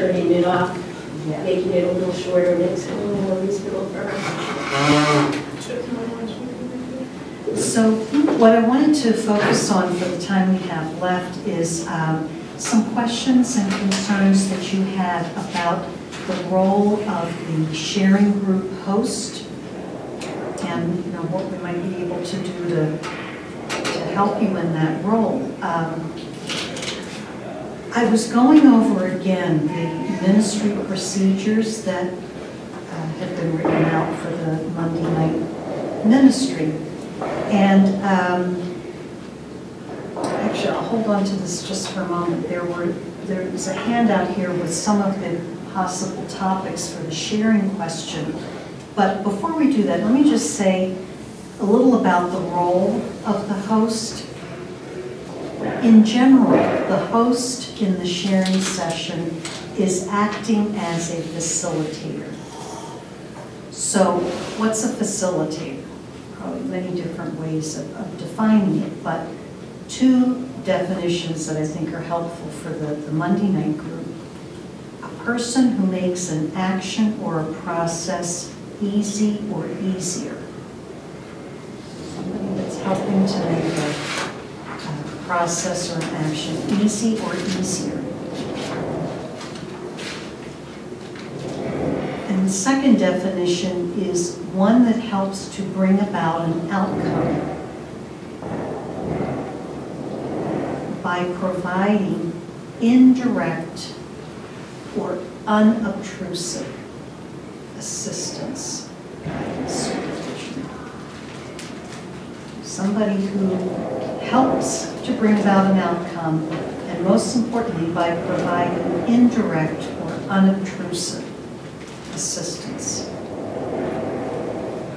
turning it off, Yeah. making it a little shorter makes it a little more reasonable for her. So what I wanted to focus on for the time we have left is some questions and concerns that you had about the role of the sharing group host and what we might be able to do to help you in that role. I was going over again the ministry procedures that had been written out for the Monday night ministry. And actually, I'll hold on to this just for a moment. There was a handout here with some of the possible topics for the sharing question. But before we do that, let me just say a little about the role of the host. In general, the host in the sharing session is acting as a facilitator. So what's a facilitator? Probably many different ways of defining it, but two definitions that I think are helpful for the Monday night group. A person who makes an action or a process easy or easier. Somebody that's helping to make a process or an action easy or easier. And the second definition is one that helps to bring about an outcome by providing indirect or unobtrusive assistance, guidance, supervision. Somebody who helps to bring about an outcome, and most importantly, by providing indirect or unobtrusive assistance.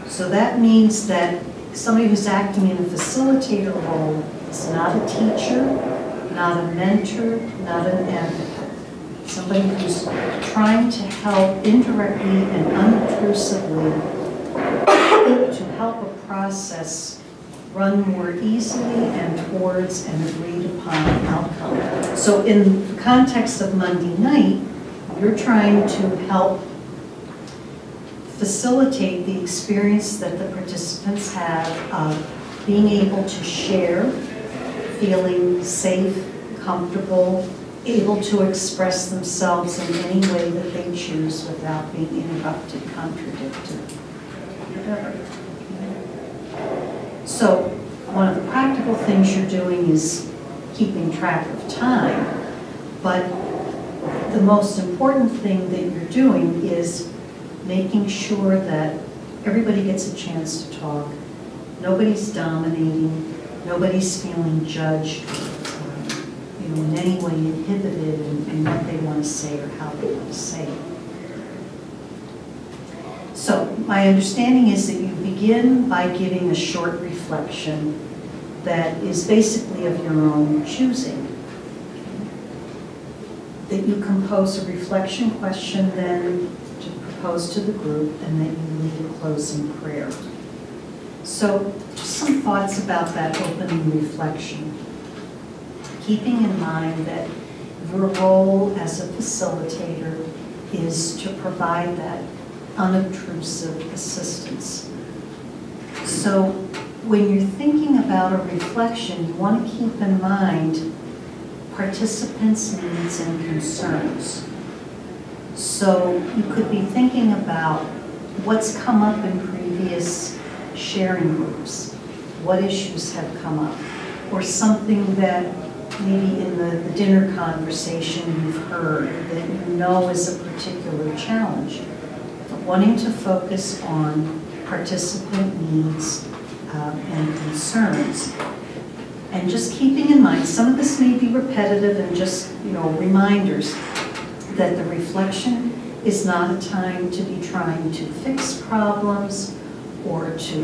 So that means that somebody who's acting in a facilitator role is not a teacher, not a mentor, not an advocate. Somebody who's trying to help indirectly and unobtrusively to help a process run more easily and towards an agreed upon outcome. So in the context of Monday night, you're trying to help facilitate the experience that the participants have of being able to share, feeling safe, comfortable, able to express themselves in any way that they choose without being interrupted, contradicted, whatever. So one of the practical things you're doing is keeping track of time, but the most important thing that you're doing is making sure that everybody gets a chance to talk, nobody's dominating, nobody's feeling judged, in any way inhibited in what they want to say or how they want to say it. So my understanding is that you begin by giving a short reflection that is basically of your own choosing. That you compose a reflection question then to propose to the group, and that you lead a closing prayer. So just some thoughts about that opening reflection. Keeping in mind that your role as a facilitator is to provide that unobtrusive assistance. So when you're thinking about a reflection, you want to keep in mind participants' needs and concerns. So you could be thinking about what's come up in previous sharing groups, what issues have come up, or something that maybe in the dinner conversation you've heard that you know is a particular challenge. But wanting to focus on participant needs and concerns. And just keeping in mind, some of this may be repetitive and just, reminders that the reflection is not a time to be trying to fix problems or to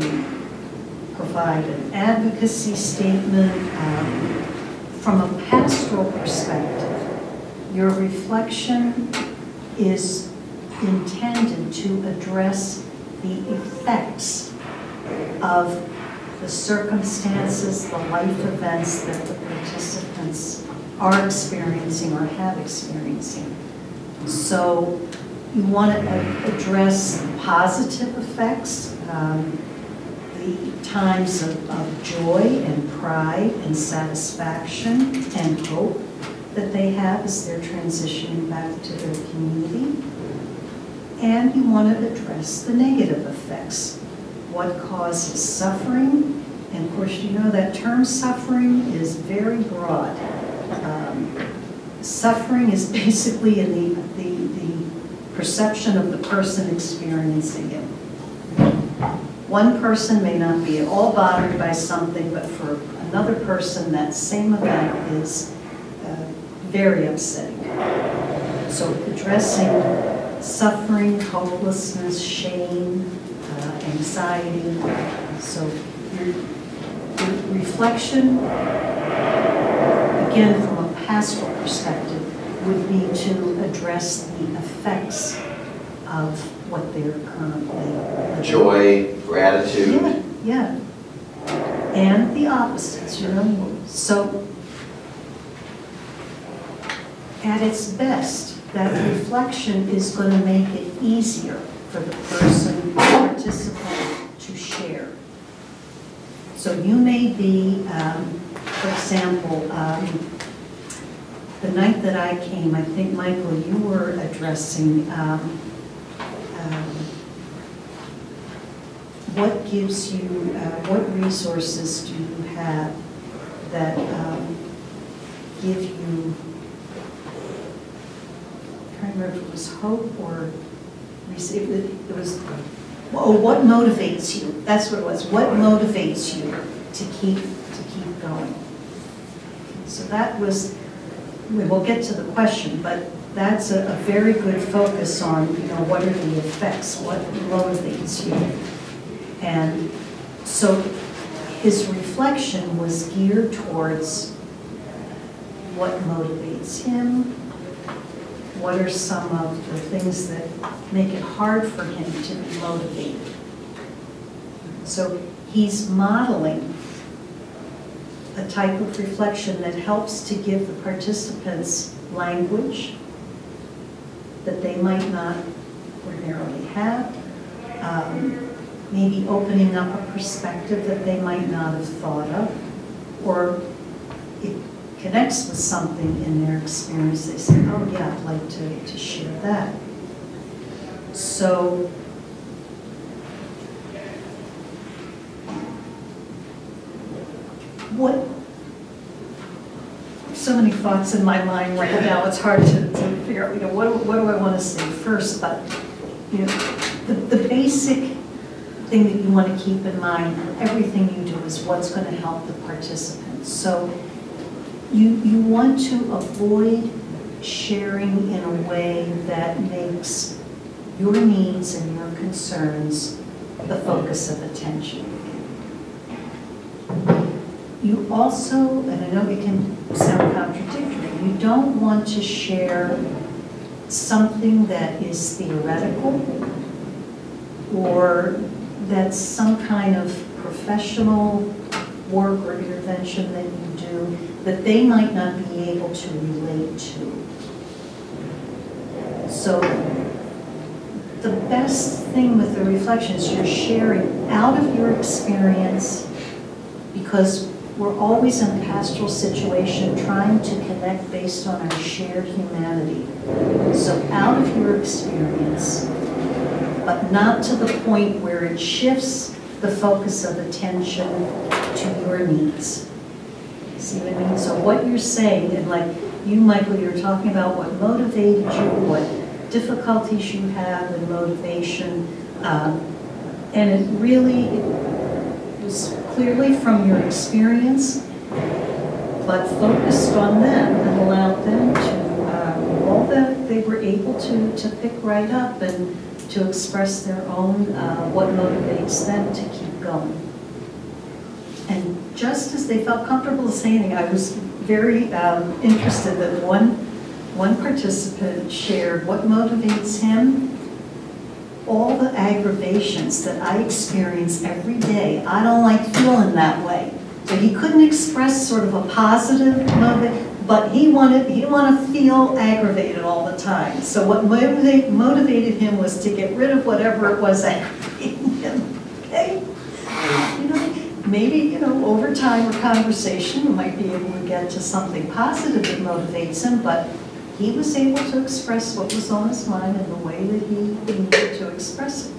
provide an advocacy statement. From a pastoral perspective, your reflection is intended to address the effects of the circumstances, the life events that the participants are experiencing or have experiencing. So you want to address positive effects, the times of joy and pride and satisfaction and hope that they have as they're transitioning back to their community. And you want to address the negative effects. What causes suffering? And of course, you know that term suffering is very broad. Suffering is basically in the perception of the person experiencing it. One person may not be at all bothered by something, but for another person, that same event is very upsetting. So addressing suffering, hopelessness, shame, anxiety. So your reflection, again, from a pastoral perspective, would be to address the effects of what they're currently living. Joy, gratitude. Yeah. And the opposites, you know. So at its best, that reflection is going to make it easier for the person, the participant, to share. So you may be, for example, the night that I came, I think, Michael, you were addressing what gives you, what resources do you have that give you, I can't remember if it was hope or it was, oh, what motivates you? That's what it was. What motivates you to keep going? So that was, we'll get to the question, but that's a very good focus on, you know, what are the effects, what motivates you. And so his reflection was geared towards what motivates him, what are some of the things that make it hard for him to be motivated. So he's modeling a type of reflection that helps to give the participants language that they might not ordinarily have, maybe opening up a perspective that they might not have thought of, or it connects with something in their experience. They say, oh yeah, I'd like to share that. So so many thoughts in my mind right now, it's hard to figure out, you know, what do I want to say first, but you know, the basic thing that you want to keep in mind, everything you do is what's going to help the participants. So you want to avoid sharing in a way that makes your needs and your concerns the focus of attention. You also, and I know it can sound contradictory, you don't want to share something that is theoretical or that's some kind of professional work or intervention that you do that they might not be able to relate to. So the best thing with the reflection is you're sharing out of your experience, because we're always in a pastoral situation trying to connect based on our shared humanity. So out of your experience, but not to the point where it shifts the focus of attention to your needs. See what I mean? So what you're saying, and like you, Michael, you're talking about what motivated you, what difficulties you have in motivation, and it really was clearly from your experience, but focused on them and allowed them to, all that they were able to pick right up and to express their own, what motivates them to keep going. And just as they felt comfortable saying, I was very interested that one participant shared what motivates him. All the aggravations that I experience every day, I don't like feeling that way. So he couldn't express sort of a positive motive. But he didn't want to feel aggravated all the time. So what motivated him was to get rid of whatever it was aggravating him. Okay? Maybe, over time or conversation, you might be able to get to something positive that motivates him, but he was able to express what was on his mind in the way that he needed to express it.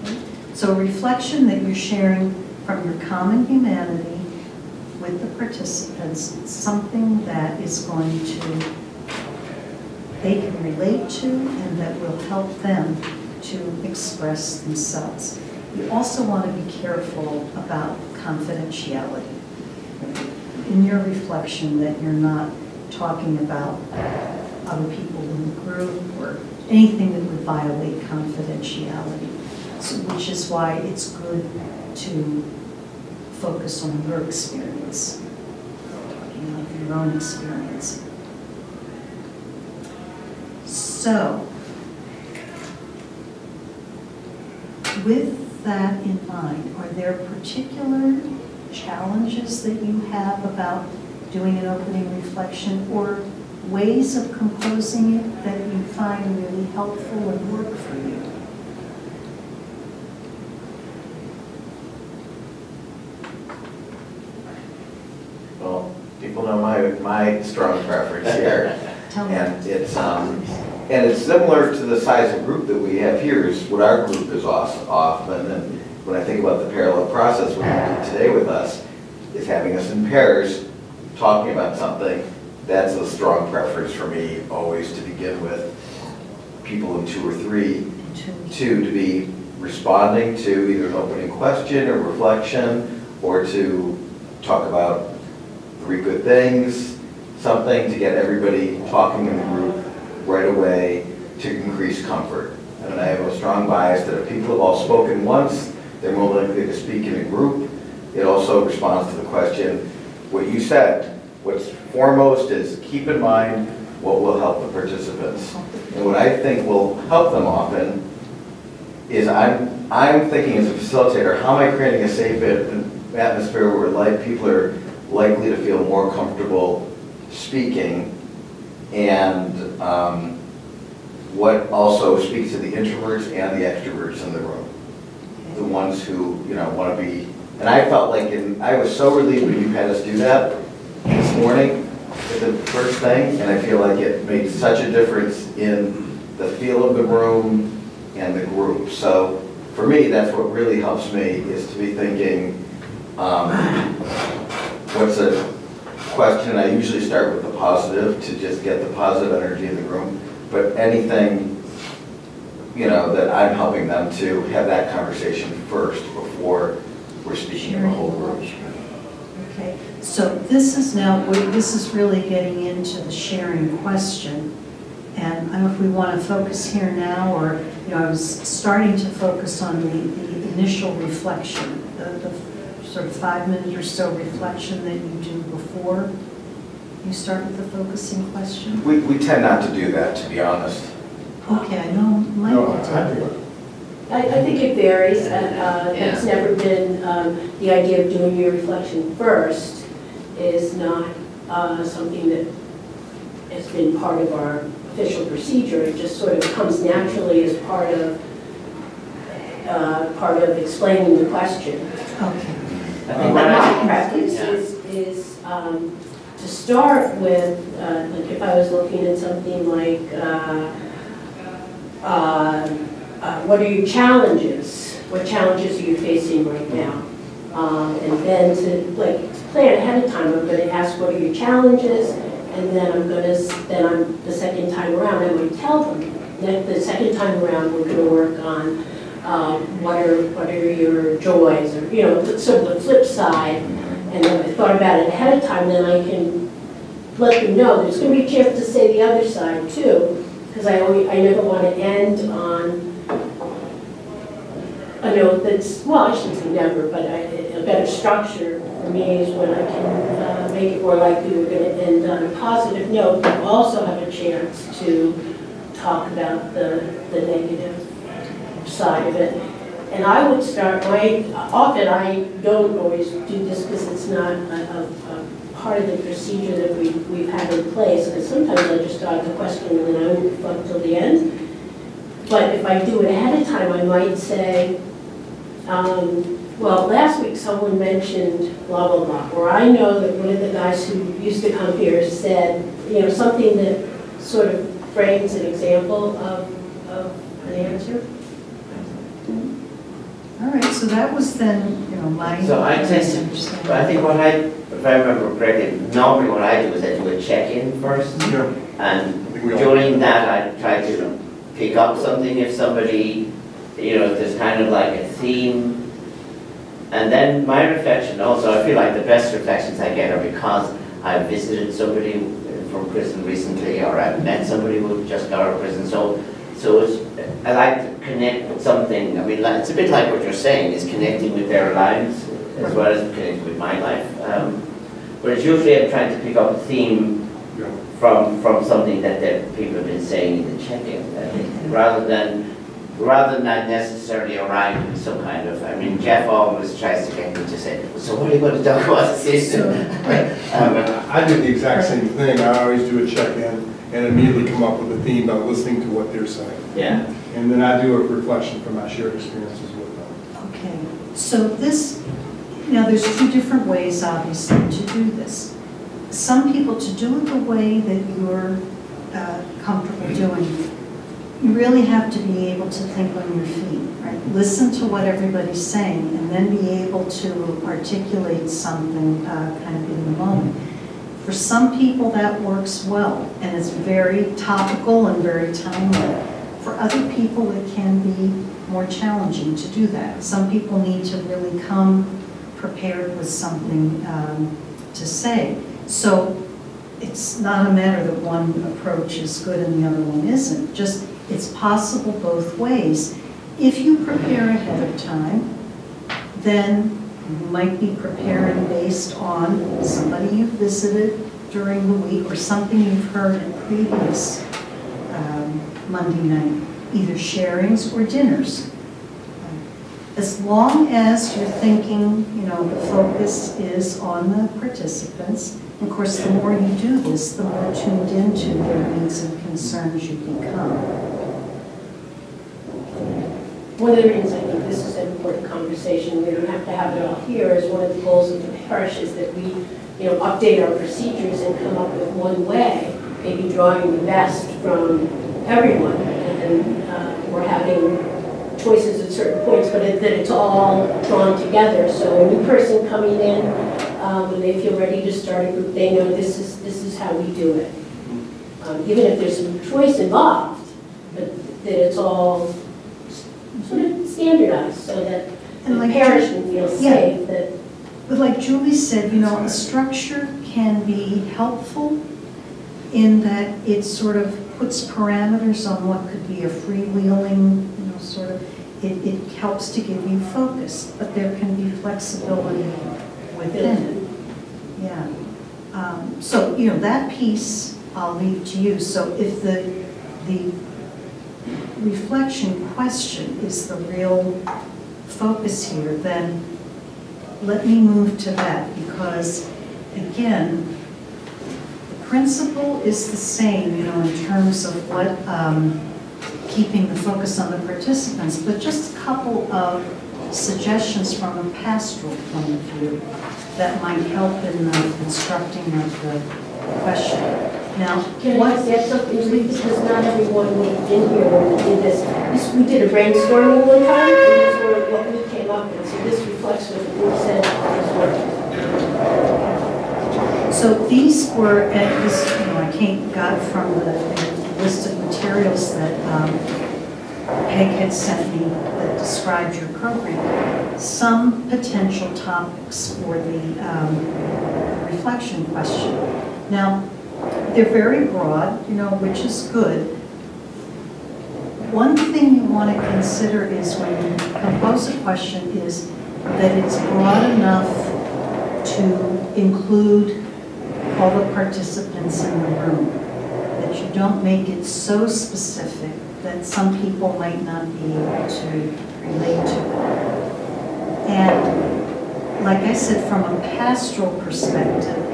Okay? So a reflection that you're sharing from your common humanity with the participants, something that is going to, they can relate to and that will help them to express themselves. You also want to be careful about confidentiality. In your reflection, that you're not talking about other people in the group or anything that would violate confidentiality, so, which is why it's good to focus on your experience, talking about your own experience. So, with that in mind, are there particular challenges that you have about doing an opening reflection or ways of composing it that you find really helpful and work for you? Well, people know my strong preference here. Tell me. And it's similar to the size of group that we have here, is what our group is often. And when I think about the parallel process, what you did today with us is having us in pairs, talking about something. That's a strong preference for me, always to begin with. People in 2 or 3, to be responding to either an opening question or reflection, or to talk about 3 good things, something to get everybody talking in the group right away to increase comfort. And I have a strong bias that if people have all spoken once, they're more likely to speak in a group. It also responds to the question, what you said, what's foremost is keep in mind what will help the participants. And what I think will help them often is I'm thinking as a facilitator, how am I creating a safe atmosphere where people are likely to feel more comfortable speaking, and what also speaks to the introverts and the extroverts in the room, the ones who want to be. And I felt like I was so relieved when you had us do that this morning, the first thing, and I feel like it made such a difference in the feel of the room and the group. So for me, that's what really helps me, is to be thinking, what's a question? I usually start with the positive to just get the positive energy in the room, but anything, that I'm helping them to have that conversation first before we're speaking to the whole group. Okay, so this is really getting into the sharing question. And I don't know if we want to focus here now, or, I was starting to focus on the initial reflection, the sort of 5-minute or so reflection that you do before you start with the focusing question? We tend not to do that, to be honest. Okay, I know Michael did. I think it varies. It's never been, the idea of doing your reflection first is not something that has been part of our official procedure. It just sort of comes naturally as part of explaining the question. Okay. And my practice is to start with, like if I was looking at something like, what are your challenges? What challenges are you facing right now? And then to plan ahead of time, I'm going to ask what are your challenges, and then the second time around, I'm going to tell them that the second time around we're going to work on what are your joys, or sort of the flip side. And if I thought about it ahead of time, then I can let them know there's going to be a chance to say the other side too, because I never want to end on a note that's, well, I shouldn't say never, but a better structure for me is when I can make it more likely we're going to end on a positive note, but also have a chance to talk about the negative side of it. And I would start often I don't always do this because it's not a part of the procedure that we've had in place, because sometimes I just start the question and then I won't reflect till the end. But if I do it ahead of time, I might say, well, last week someone mentioned blah, blah, blah, or I know that one of the guys who used to come here said, you know, something that sort of frames an example of an answer. All right, so that was then, you know, my. So I think if I remember correctly, normally what I do is I do a check-in first. Yeah. And during that, I try to pick up something if somebody, you know, if there's kind of like a theme. And then my reflection also, I feel like the best reflections I get are because I've visited somebody from prison recently, or I've met somebody who just got out of prison. So it's, I like to connect with something. I mean, it's a bit like what you're saying, is connecting with their lives as well as connecting with my life. But it's usually I'm trying to pick up a theme from something that people have been saying in the check-in, rather than not necessarily arriving with some kind of, I mean, Jeff always tries to get me to say, so what are you going to talk about this evening? I do the exact same thing. I always do a check-in and immediately come up with a theme by listening to what they're saying. Yeah. And then I do a reflection from my shared experiences with them. Okay, so this, now there's two different ways, obviously, to do this. Some people, to do it the way that you're comfortable doing, you really have to be able to think on your feet, right? Listen to what everybody's saying and then be able to articulate something kind of in the moment. For some people that works well and it's very topical and very timely. For other people it can be more challenging to do that. Some people need to really come prepared with something to say. So it's not a matter that one approach is good and the other one isn't. Just it's possible both ways. If you prepare ahead of time, then you might be preparing based on somebody you've visited during the week or something you've heard at previous Monday night, either sharings or dinners. As long as you're thinking, you know, the focus is on the participants. And of course, the more you do this, the more tuned into their needs and concerns you become. One of the reasons I think this is an important conversation, we don't have to have it all here, is one of the goals of the parish is that we, you know, update our procedures and come up with one way, maybe drawing the best from everyone, and we're having choices at certain points, but that it's all drawn together. So a new person coming in, when they feel ready to start a group, they know this is how we do it. Even if there's some choice involved, but that it's all sort of standardized so that the parish can feel safe. That. But like Julie said, you know, a structure can be helpful in that it sort of puts parameters on what could be a freewheeling, you know, sort of, it helps to give you focus, but there can be flexibility within it. Yeah. So, you know, that piece I'll leave to you. So if the reflection question is the real focus here, then let me move to that, because again, the principle is the same, you know, in terms of what keeping the focus on the participants, but just a couple of suggestions from a pastoral point of view that might help in the constructing of the question. Now, can I just add something, because not everyone was in here when we did this. We did a brainstorming one time, and this is what we came up with. So this reflects what the group said was working. So these were, and this, you know, I got from the list of materials that Peg had sent me that described your program, some potential topics for the reflection question. Now, they're very broad, you know, which is good. One thing you want to consider is when you compose a question is that it's broad enough to include all the participants in the room, that you don't make it so specific that some people might not be able to relate to it. And like I said, from a pastoral perspective,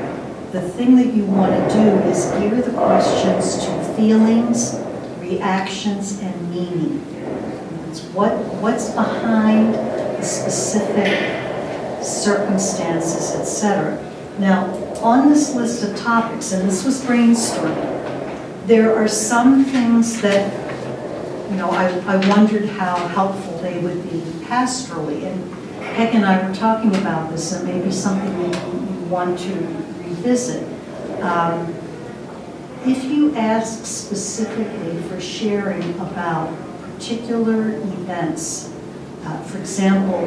the thing that you want to do is gear the questions to feelings, reactions, and meaning. It's what's behind the specific circumstances, etc. Now, on this list of topics, and this was brainstorming, there are some things that, you know, I wondered how helpful they would be pastorally. And Peg and I were talking about this, and maybe something you want to revisit. If you ask specifically for sharing about particular events, for example,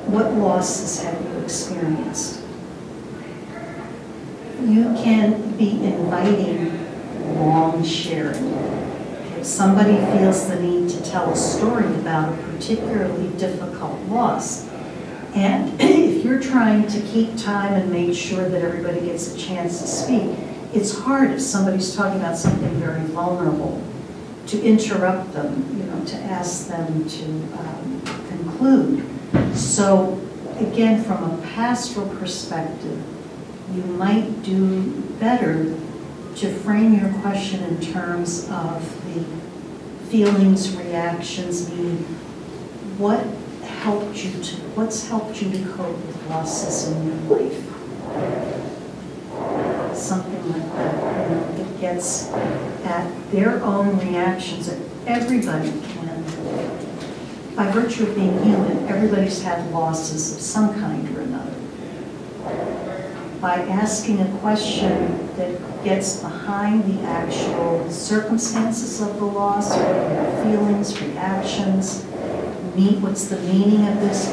what losses have you experienced? You can be inviting long sharing. If somebody feels the need to tell a story about a particularly difficult loss, and if you're trying to keep time and make sure that everybody gets a chance to speak, it's hard if somebody's talking about something very vulnerable to interrupt them, you know, to ask them to conclude. So again, from a pastoral perspective, you might do better to frame your question in terms of the feelings, reactions, meaning what's helped you to cope with losses in your life? Something like that, you know, it gets at their own reactions, that everybody can, by virtue of being human, everybody's had losses of some kind or another. By asking a question that gets behind the actual circumstances of the loss, or their feelings, reactions, what's the meaning of this,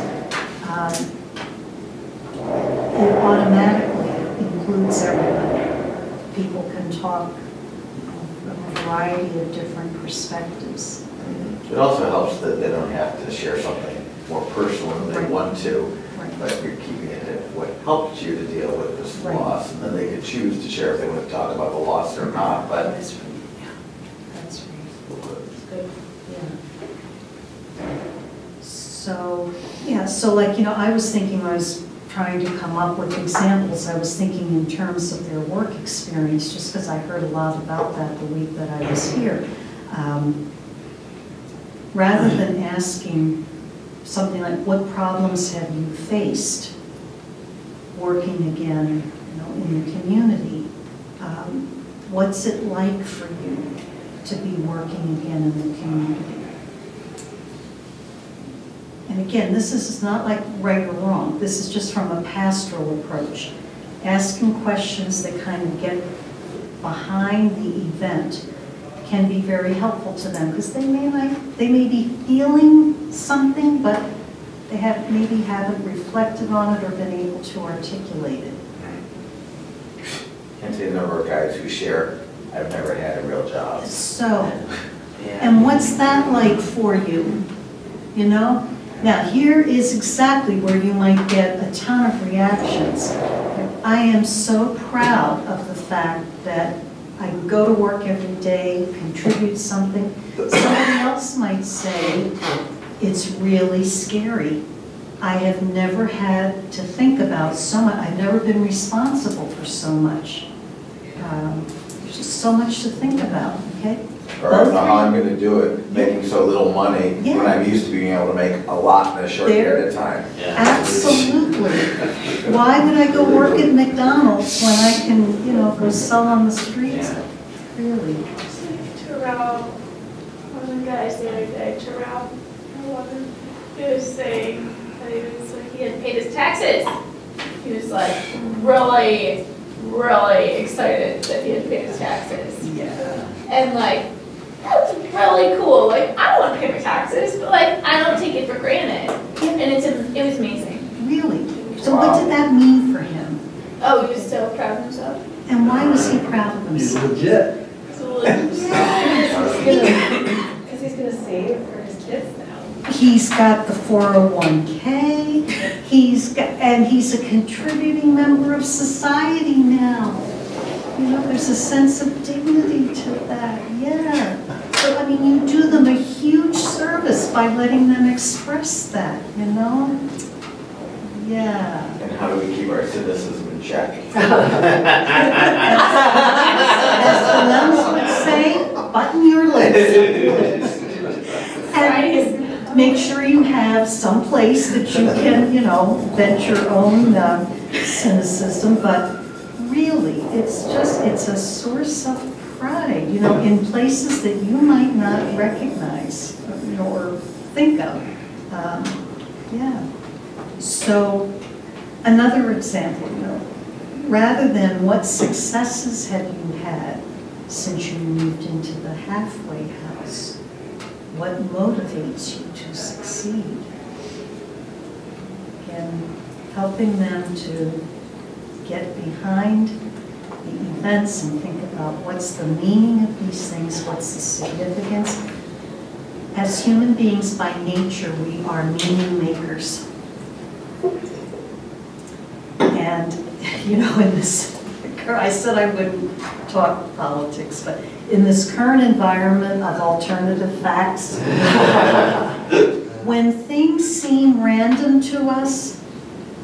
it automatically includes everybody. People can talk from a variety of different perspectives. It also helps that they don't have to share something more personal than they want to, Right. but you're keeping it at what helped you to deal with this Right. loss, and then they could choose to share if they want to talk about the loss or not, but That's right. That's right. Good. Yeah. So, yeah, so like, you know, I was thinking, I was trying to come up with examples, I was thinking in terms of their work experience, just because I heard a lot about that the week that I was here. Rather than asking something like, what problems have you faced working again, you know, in the community? What's it like for you to be working again in the community? And again, this is not like right or wrong. This is just from a pastoral approach. Asking questions that kind of get behind the event can be very helpful to them, because they may be feeling something, but they maybe haven't reflected on it or been able to articulate it. can't say the number of guys who share, I've never had a real job. So, and what's that like for you? You know? Now, here is exactly where you might get a ton of reactions. I am so proud of the fact that I go to work every day, contribute something. Somebody else might say, it's really scary. I have never had to think about so much. I've never been responsible for so much. There's just so much to think about, okay? Or I don't know how I'm going to do it, making so little money when I'm used to being able to make a lot in a short period of time. Absolutely. Why would I go work at McDonald's when I can, you know, go sell on the streets? Really? Terrell, one of the guys the other day, Terrell, he was saying that he hadn't paid his taxes. He was like really, really excited that he had paid his taxes. Yeah. And like, that was really cool. Like, I don't want to pay my taxes, but like, I don't take it for granted. And it was amazing. Really? So what did that mean for him? Oh, he was so proud of himself. And why was he proud of He's himself? legit. So, Because he's going to save for his kids now. He's got the 401k, he's a contributing member of society now. You know, there's a sense of dignity to that, yeah. So, I mean, you do them a huge service by letting them express that, you know? Yeah. And how do we keep our cynicism check. As the nuns would say, button your lips. And make sure you have some place that you can, vent your own cynicism, but really, it's a source of pride, in places that you might not recognize, or think of. Yeah. So, another example, rather than what successes have you had since you moved into the halfway house, what motivates you to succeed? Again, helping them to get behind the events and think about what's the meaning of these things, what's the significance. As human beings by nature, we are meaning makers. And, in this, I said I wouldn't talk politics, but in this current environment of alternative facts, when things seem random to us,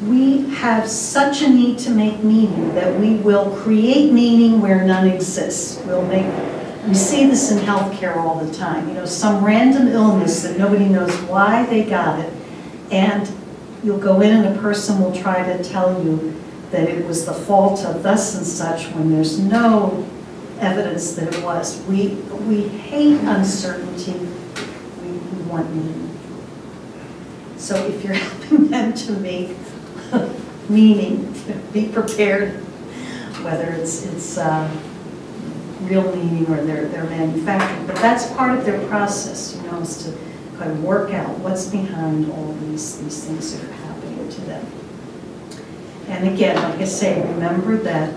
we have such a need to make meaning that we will create meaning where none exists. We see this in healthcare all the time. Some random illness that nobody knows why they got it, and you'll go in and a person will try to tell you that it was the fault of thus and such when there's no evidence that it was. We hate uncertainty. We want meaning. So if you're helping them to make meaning, be prepared, whether it's real meaning or they're manufactured. But that's part of their process, is to kind of work out what's behind all these things that are happening to them. And again, like I say, remember that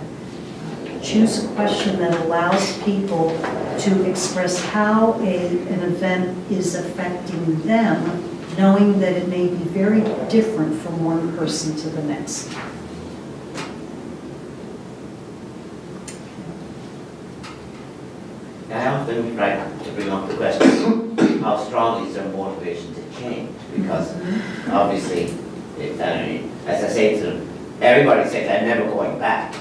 choose a question that allows people to express how an event is affecting them, knowing that it may be very different from one person to the next. I often try to bring up the question, how strong is their motivation to change? Because obviously, as I say to them, everybody says, I'm never going back.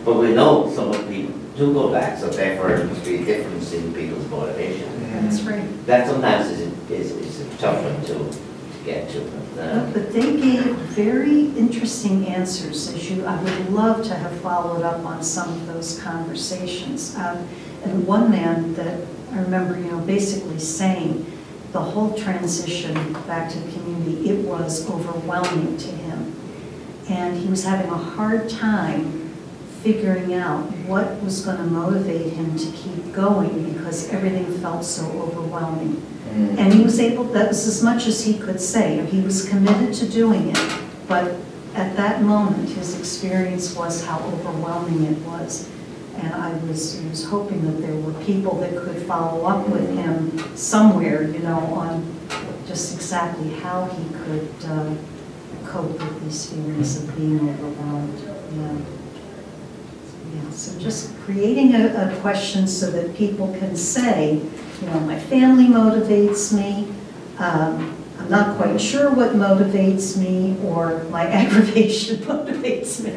But we know some of the people do go back, so therefore there must be a difference in people's motivation. That's right. That sometimes is a tough one to get to. But they gave very interesting answers. I would love to have followed up on some of those conversations. And one man that I remember, basically saying the whole transition back to the community, it was overwhelming to him. And he was having a hard time figuring out what was going to motivate him to keep going because everything felt so overwhelming. And he was able, that was as much as he could say. He was committed to doing it, but at that moment, his experience was how overwhelming it was. And I was hoping that there were people that could follow up with him somewhere, on just exactly how he could cope with these feelings of being overwhelmed. Yeah, so just creating a question so that people can say, my family motivates me, I'm not quite sure what motivates me, or my aggravation motivates me,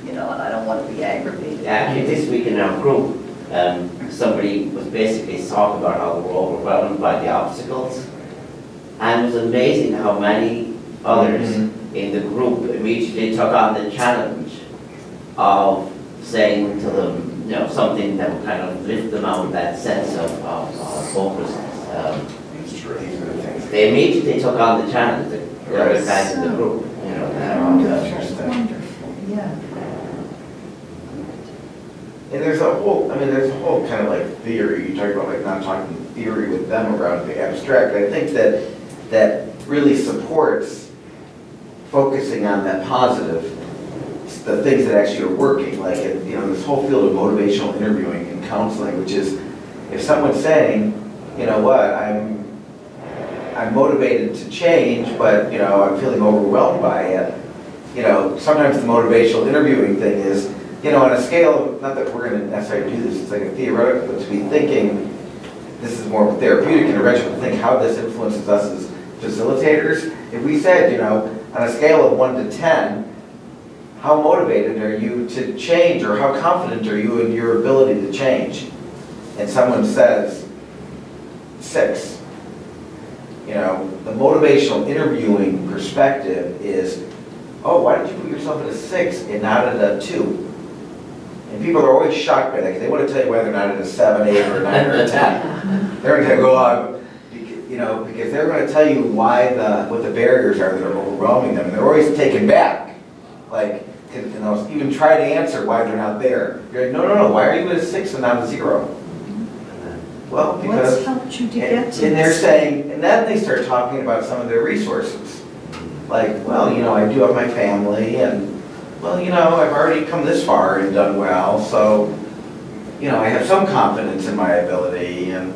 and I don't want to be aggravated. Actually, this week in our group, somebody was basically talking about how they were overwhelmed by the obstacles, and it was amazing how many others in the group immediately took on the challenge of saying to them, something that would kind of lift them out of that sense of hopelessness. They immediately took on the challenge, the other guys in the group. Wonderful, yeah. And there's a whole kind of like theory, you talk about like not talking theory with them around the abstract. I think that really supports focusing on that positive, the things that actually are working, like this whole field of motivational interviewing and counseling, which is if someone's saying, I'm motivated to change, but I'm feeling overwhelmed by it. Sometimes the motivational interviewing thing is, on a scale of, not that we're going to necessarily do this, it's like a theoretical, but to be thinking, this is more therapeutic intervention, to think how this influences us as facilitators. If we said, on a scale of 1 to 10, how motivated are you to change, or how confident are you in your ability to change? And someone says 6. You know, the motivational interviewing perspective is, oh, why did you put yourself at a 6 and not at a 2? And people are always shocked by that, because they want to tell you whether or not it's a 7, 8, or a 9, or a 10. They're going to go, you know, because they're going to tell you why what the barriers are that are overwhelming them. And they're always taken back. Like, and they'll even try to answer why they're not there. You're like, no, why are you at a 6 and not a 0? Well, because... What's helped you to get to And they're this? saying, and then they start talking about some of their resources. Like, well, you know, I do have my family, and, well, you know, I've already come this far and done well, so, you know, I have some confidence in my ability, and,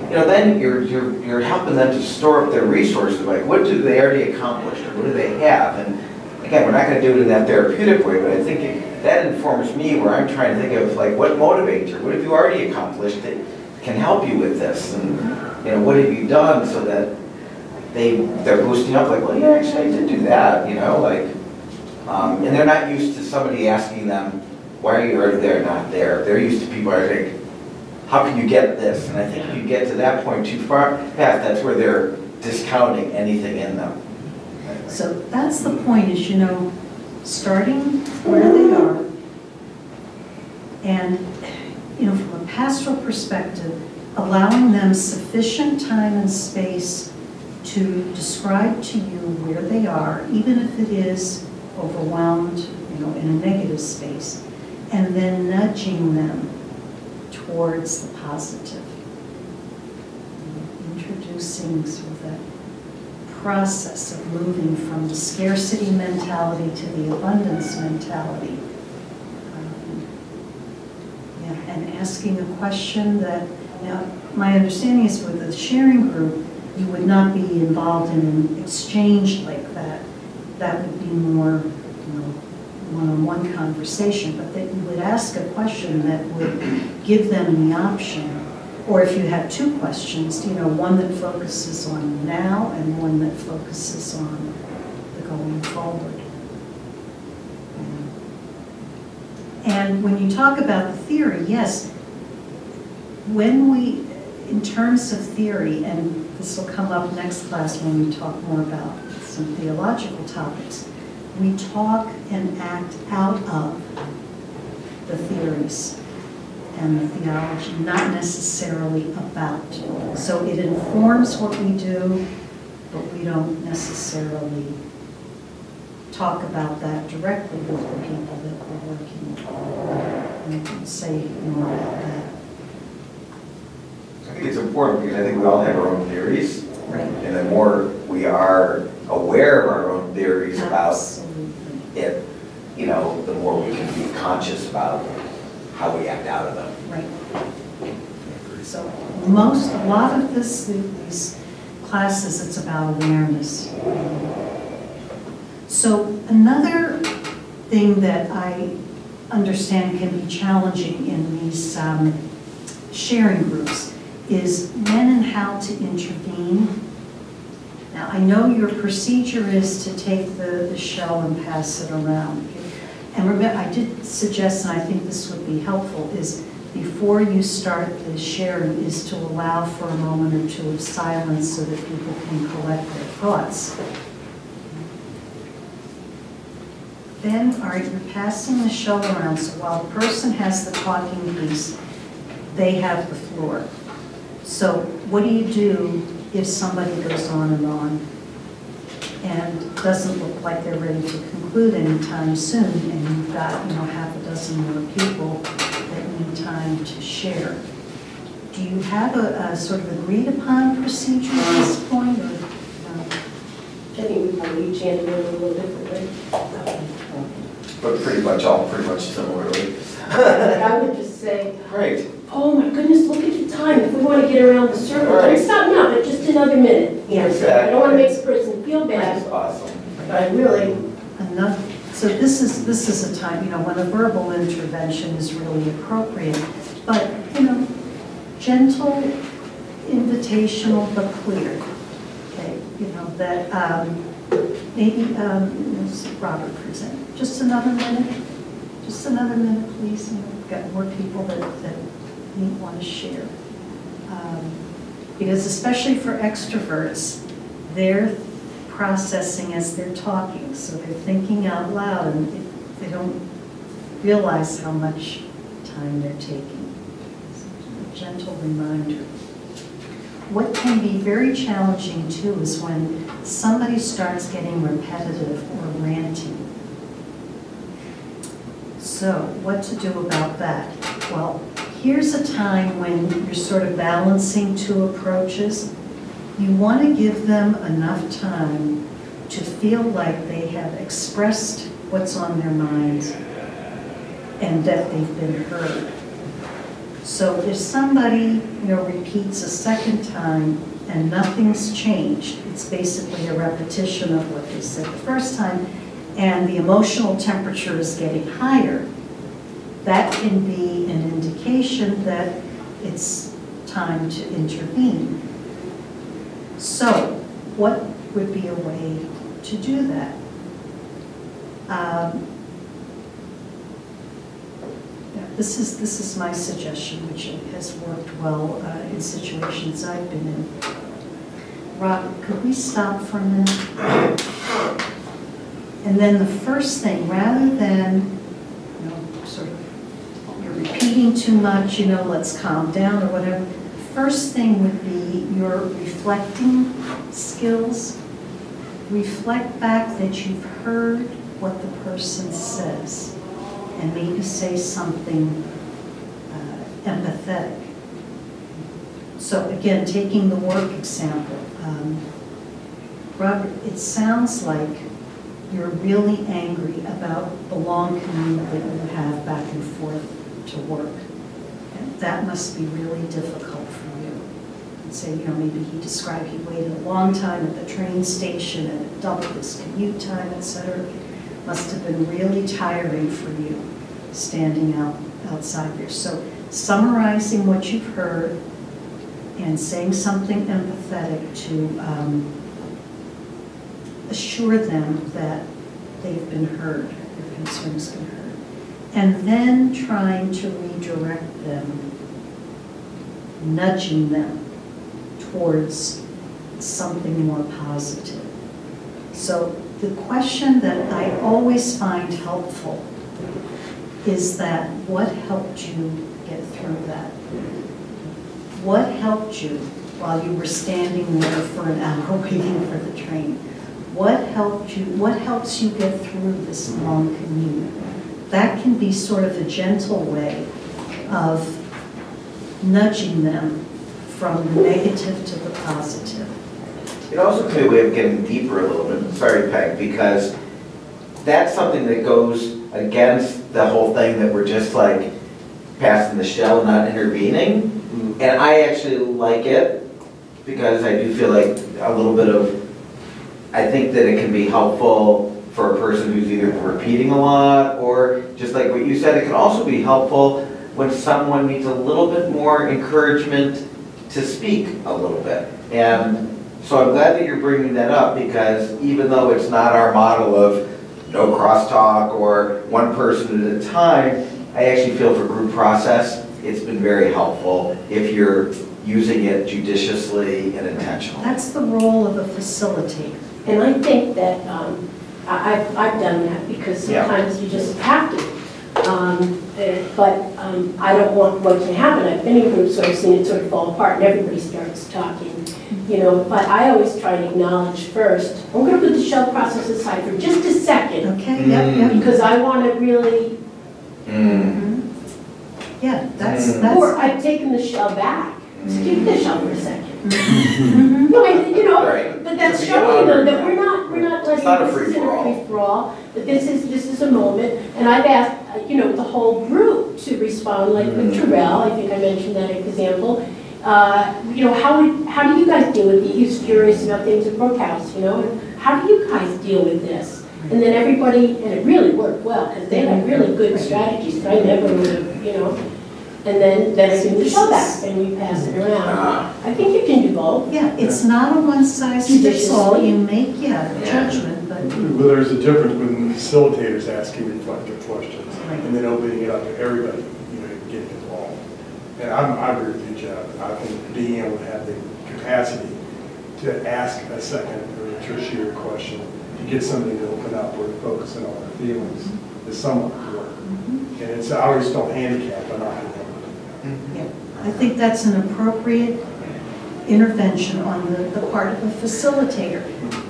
you know, then you're helping them to store up their resources, like, what do they already accomplish, or what do they have? And again, we're not going to do it in that therapeutic way, but I think that informs me where I'm trying to think of, like, what motivates you? What have you already accomplished that can help you with this? And, you know, what have you done so that they're boosting up, like, well, yeah, actually, I did do that, you know, like, and they're not used to somebody asking them, why are you already there, not there? They're used to people are like, how can you get this? And I think if you get to that point too far past, that's where they're discounting anything in them. So that's the point, is, you know, starting where they are, and, you know, from a pastoral perspective, allowing them sufficient time and space to describe to you where they are, even if it is overwhelmed, you know, in a negative space, and then nudging them towards the positive. Introducing sort of that process of moving from the scarcity mentality to the abundance mentality. And asking a question that, now, my understanding is with the sharing group, you would not be involved in an exchange like that. That would be more, you know, one-on-one conversation, but that you would ask a question that would give them the option. Or if you had 2 questions, you know, one that focuses on now and one that focuses on the going forward. And when you talk about the theory, yes, when we, in terms of theory, and this will come up next class when we talk more about some theological topics, we talk and act out of the theories and the theology, not necessarily about. So it informs what we do, but we don't necessarily talk about that directly with the people that we're working with. And I can say more about that. I think it's important because I think we all have our own theories. Right. And the more we are aware of our own theories about it, you know, the more we can be conscious about how we act out of them. Right. So a lot of these classes, it's about awareness. So another thing that I understand can be challenging in these sharing groups is when and how to intervene. Now, I know your procedure is to take the shell and pass it around. And remember, I did suggest, and I think this would be helpful, is before you start the sharing is to allow for a moment or 2 of silence so that people can collect their thoughts. Then, all right, you're passing the shell around, so while the person has the talking piece, they have the floor. So what do you do if somebody goes on and doesn't look like they're ready to conclude anytime soon, and you've got, you know, half a dozen more people that need time to share? Do you have a sort of agreed upon procedure at this point, or? I think we probably each handle it a little differently. But pretty much similarly. I would just say, Great. oh my goodness, look at the time. If we want to get around the circle, Right. don't stop now, but just another minute. Exactly. I don't want to make the person feel bad, That's awesome. but I really, Enough. So this is a time, you know, when a verbal intervention is really appropriate, but, you know, gentle, invitational, but clear. Okay, you know, that maybe, let's Robert present, just another minute, please. We've got more people that want to share. Because especially for extroverts, they're processing as they're talking, so they're thinking out loud and they don't realize how much time they're taking. It's a gentle reminder. What can be very challenging too is when somebody starts getting repetitive or ranting. So what to do about that? Well, here's a time when you're sort of balancing two approaches. You want to give them enough time to feel like they have expressed what's on their minds and that they've been heard. So if somebody, repeats a second time and nothing's changed, it's basically a repetition of what they said the first time, and the emotional temperature is getting higher, that can be an indication that it's time to intervene. So what would be a way to do that? This is my suggestion, which has worked well in situations I've been in. Rob, could we stop for a minute? And then the first thing, rather than sort of you're repeating too much, let's calm down or whatever. First thing would be your reflecting skills. Reflect back that you've heard what the person says and maybe say something empathetic. So again, taking the work example, Robert, it sounds like you're really angry about the long commute that you have back and forth to work. And that must be really difficult for you. And say, maybe he described he waited a long time at the train station and it doubled his commute time, etc. Must have been really tiring for you standing outside there. So summarizing what you've heard and saying something empathetic to assure them that they've been heard, their concerns been heard. And then trying to redirect them, nudging them towards something more positive. So the question that I always find helpful is that what helped you get through that? What helped you while you were standing there for an hour waiting for the train? What helped you? What helps you get through this long commute? That can be sort of a gentle way of nudging them from the negative to the positive. It also could be a way of getting deeper a little bit, sorry Peg, because that's something that goes against the whole thing that we're just like passing the shell and not intervening. Mm-hmm. And I actually like it because I do feel like a little bit of, I think that it can be helpful for a person who's either repeating a lot or just like what you said, it can also be helpful when someone needs a little bit more encouragement to speak a little bit. And so I'm glad that you're bringing that up because even though it's not our model of no crosstalk or one person at a time, I actually feel for group process, it's been very helpful if you're using it judiciously and intentionally. That's the role of a facilitator. And I think that I've done that because sometimes you just have to. But I don't want what can happen. I've been in groups where I've seen it sort of fall apart and everybody starts talking. But I always try to acknowledge first, I'm going to put the shell process aside for just a second. Okay, yep. Because I want to really... Yeah, that's... Or I've taken the shell back. So keep the shell for a second. No, Right. but that's showing them that we're not It's not a this isn't a free-for-all. free-for-all, but this is a moment. And I've asked, the whole group to respond, like with Terrell, I think I mentioned that example. How do you guys deal with these? He's curious about things at Brookhouse, how do you guys deal with this? And then everybody, and it really worked well, because they had really good strategies that I never would have, and then I do the shell back, and we pass it around. I think you can do people. Yeah, it's not a one size fits all, you make, Yeah. judgment, but. Well, there's a difference when the facilitators asking reflective questions Right. and then opening it up to everybody, getting involved. And I agree with you, Jeff. I think being able to have the capacity to ask a second or a tertiary question, to get somebody to open up or to focus in on their feelings is somewhat work. And it's, I always felt handicapped by not being able to do that. Yeah, I think that's an appropriate intervention on the part of the facilitator,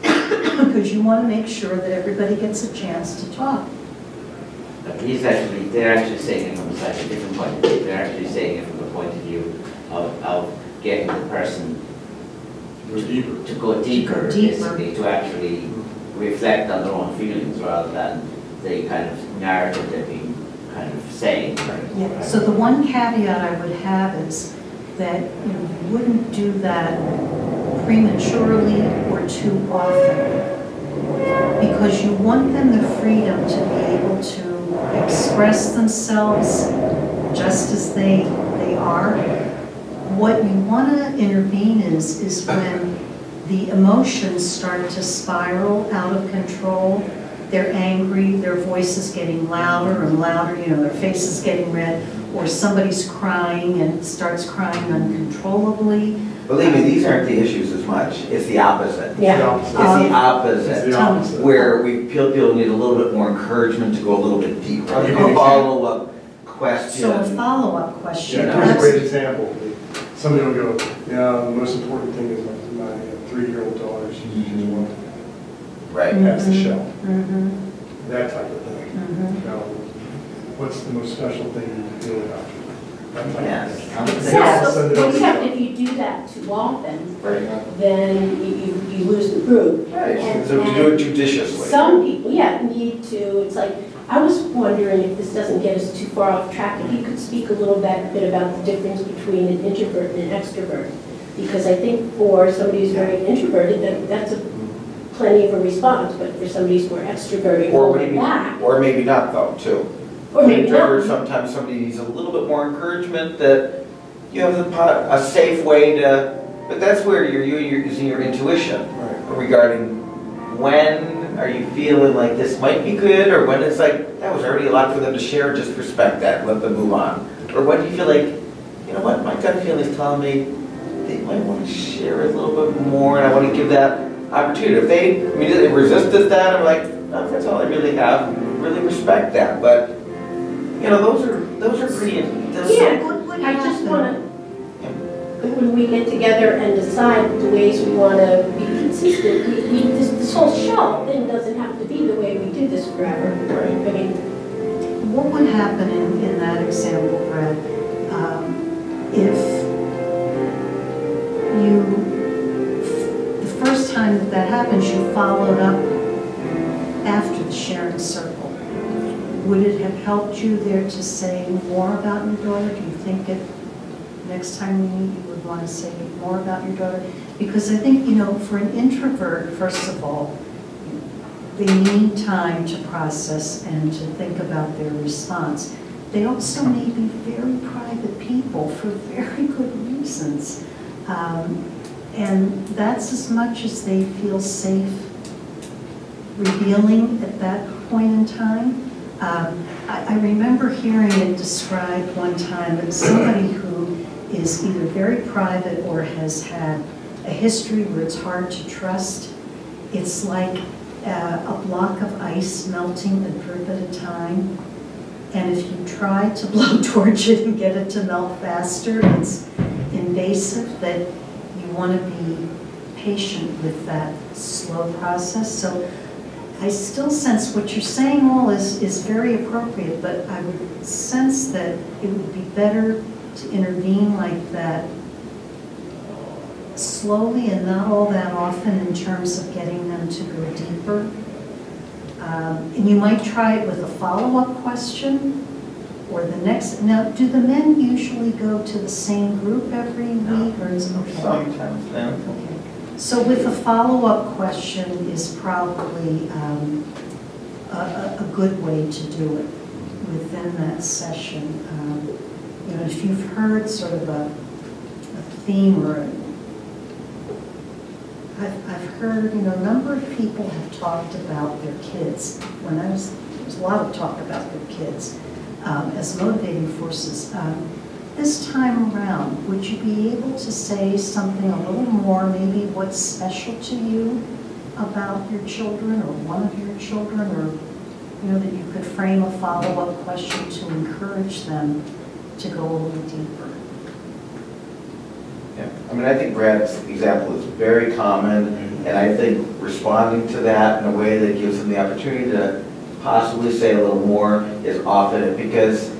because you want to make sure that everybody gets a chance to talk. But they're actually saying it from a slightly different point of view. They're actually saying it from the point of view of getting the person Go deeper. to go deeper, Deeper. basically, to actually reflect on their own feelings rather than the kind of narrative they're being kind of saying. Yeah, so the one caveat I would have is that you wouldn't do that prematurely or too often, because you want them the freedom to be able to express themselves just as they are. What you want to intervene is when the emotions start to spiral out of control. They're angry, their voice is getting louder and louder, their face is getting red, or somebody's crying and starts crying uncontrollably. Believe me, these aren't the issues as much, it's the opposite. Yeah. It's the opposite. It's the opposite. Where people need a little bit more encouragement to go a little bit deeper. I'll give you A an follow-up question. So a follow-up question. Yeah, here's a great example. Somebody will go, the most important thing is my 3-year-old daughter, she's one. Right. Pass the shell. Mhm, That type of thing. mhm. Now, what's the most special thing you feel about you? That type of Yes. thing. Except, except if you do that too often, then you lose the group. Right, And- so to do it judiciously. Some people, need to, it's like, I was wondering if this doesn't get us too far off track, if you could speak a little bit about the difference between an introvert and an extrovert. Because I think for somebody who's very introverted, that's plenty of a response, but for somebody who's more extroverted, Or holding maybe, back, or maybe not though, too. or maybe Introvert, not. sometimes somebody needs a little bit more encouragement that you have a safe way to, but that's where you're using your intuition Right. regarding when are you feeling like this might be good, or when it's like, that was already a lot for them to share, just respect that, let them move on. Or when do you feel like, you know what, my gut feeling is telling me they might want to share a little bit more, and I want to give that opportunity. If they immediately resisted that, I'm like, no, that's all I really have, really respect that. But, those are pretty, Yeah, What I just happened? want to, when we get together and decide the ways we want to be consistent, this whole show thing doesn't have to be the way we do this forever. I mean, What would happen in that example, Brad, if the first time that happens, you followed up after the sharing circle? Would it have helped you there to say more about your daughter? Do you think that next time we meet, you would want to say more about your daughter? Because I think, for an introvert, first of all, they need time to process and to think about their response. They also may be very private people for very good reasons. And that's as much as they feel safe revealing at that point in time. I remember hearing it described one time that somebody who is either very private or has had a history where it's hard to trust, it's like a block of ice melting a drip at a time. And if you try to blow torch it and get it to melt faster, it's invasive, that you want to be patient with that slow process. So I still sense what you're saying all is very appropriate, but I would sense that it would be better to intervene like that slowly and not all that often in terms of getting them to go deeper. And you might try it with a follow-up question or the next. Now, do the men usually go to the same group every week, or is it okay? Sometimes, yeah. Okay. So with a follow-up question is probably a good way to do it within that session. If you've heard sort of a theme or I've heard, a number of people have talked about their kids. There was a lot of talk about their kids as motivating forces. This time around, would you be able to say something a little more, maybe what's special to you about your children or one of your children, or that you could frame a follow-up question to encourage them to go a little deeper? Yeah, I mean, I think Brad's example is very common, and I think responding to that in a way that gives them the opportunity to possibly say a little more is often, because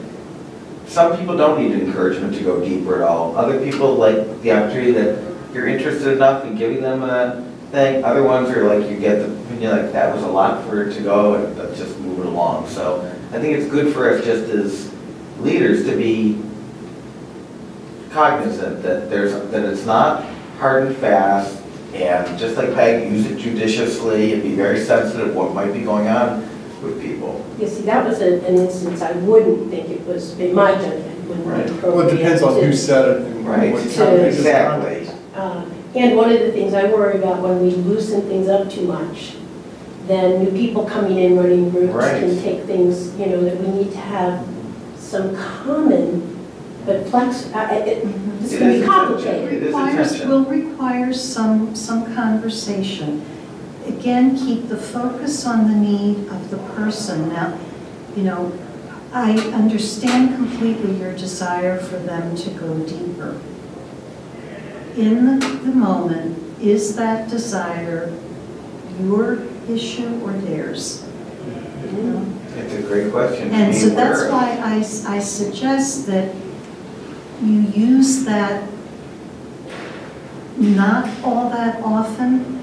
some people don't need encouragement to go deeper at all. Other people like the opportunity that you're interested enough in giving them a thing. Other ones are like, you get the opinion like, that was a lot for it to go, and let's just move it along. So I think it's good for us just as leaders to be cognizant that it's not hard and fast, and just like Peg, use it judiciously and be very sensitive what might be going on with people. You see, that was an instance I wouldn't think it was, in my judgment, wouldn't Right. be Well, appropriate. it depends on to- who said it and Right. what time it is. Exactly. And one of the things I worry about when we loosen things up too much, then new people coming in running groups Right. can take things, that we need to have some common, but it's It going to is be complicated. It is intention. Will require some conversation. Again, keep the focus on the need of the person. Now, I understand completely your desire for them to go deeper. In the moment, is that desire your issue or theirs? It's a great question. And so Be that's aware of. why I suggest that you use that not all that often,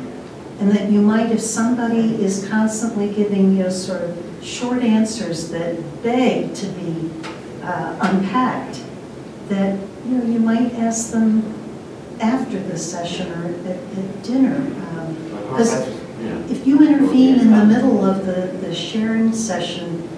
and that you might, if somebody is constantly giving you sort of short answers that beg to be unpacked, that you might ask them after the session or at dinner. Because if you intervene in the middle of the sharing session,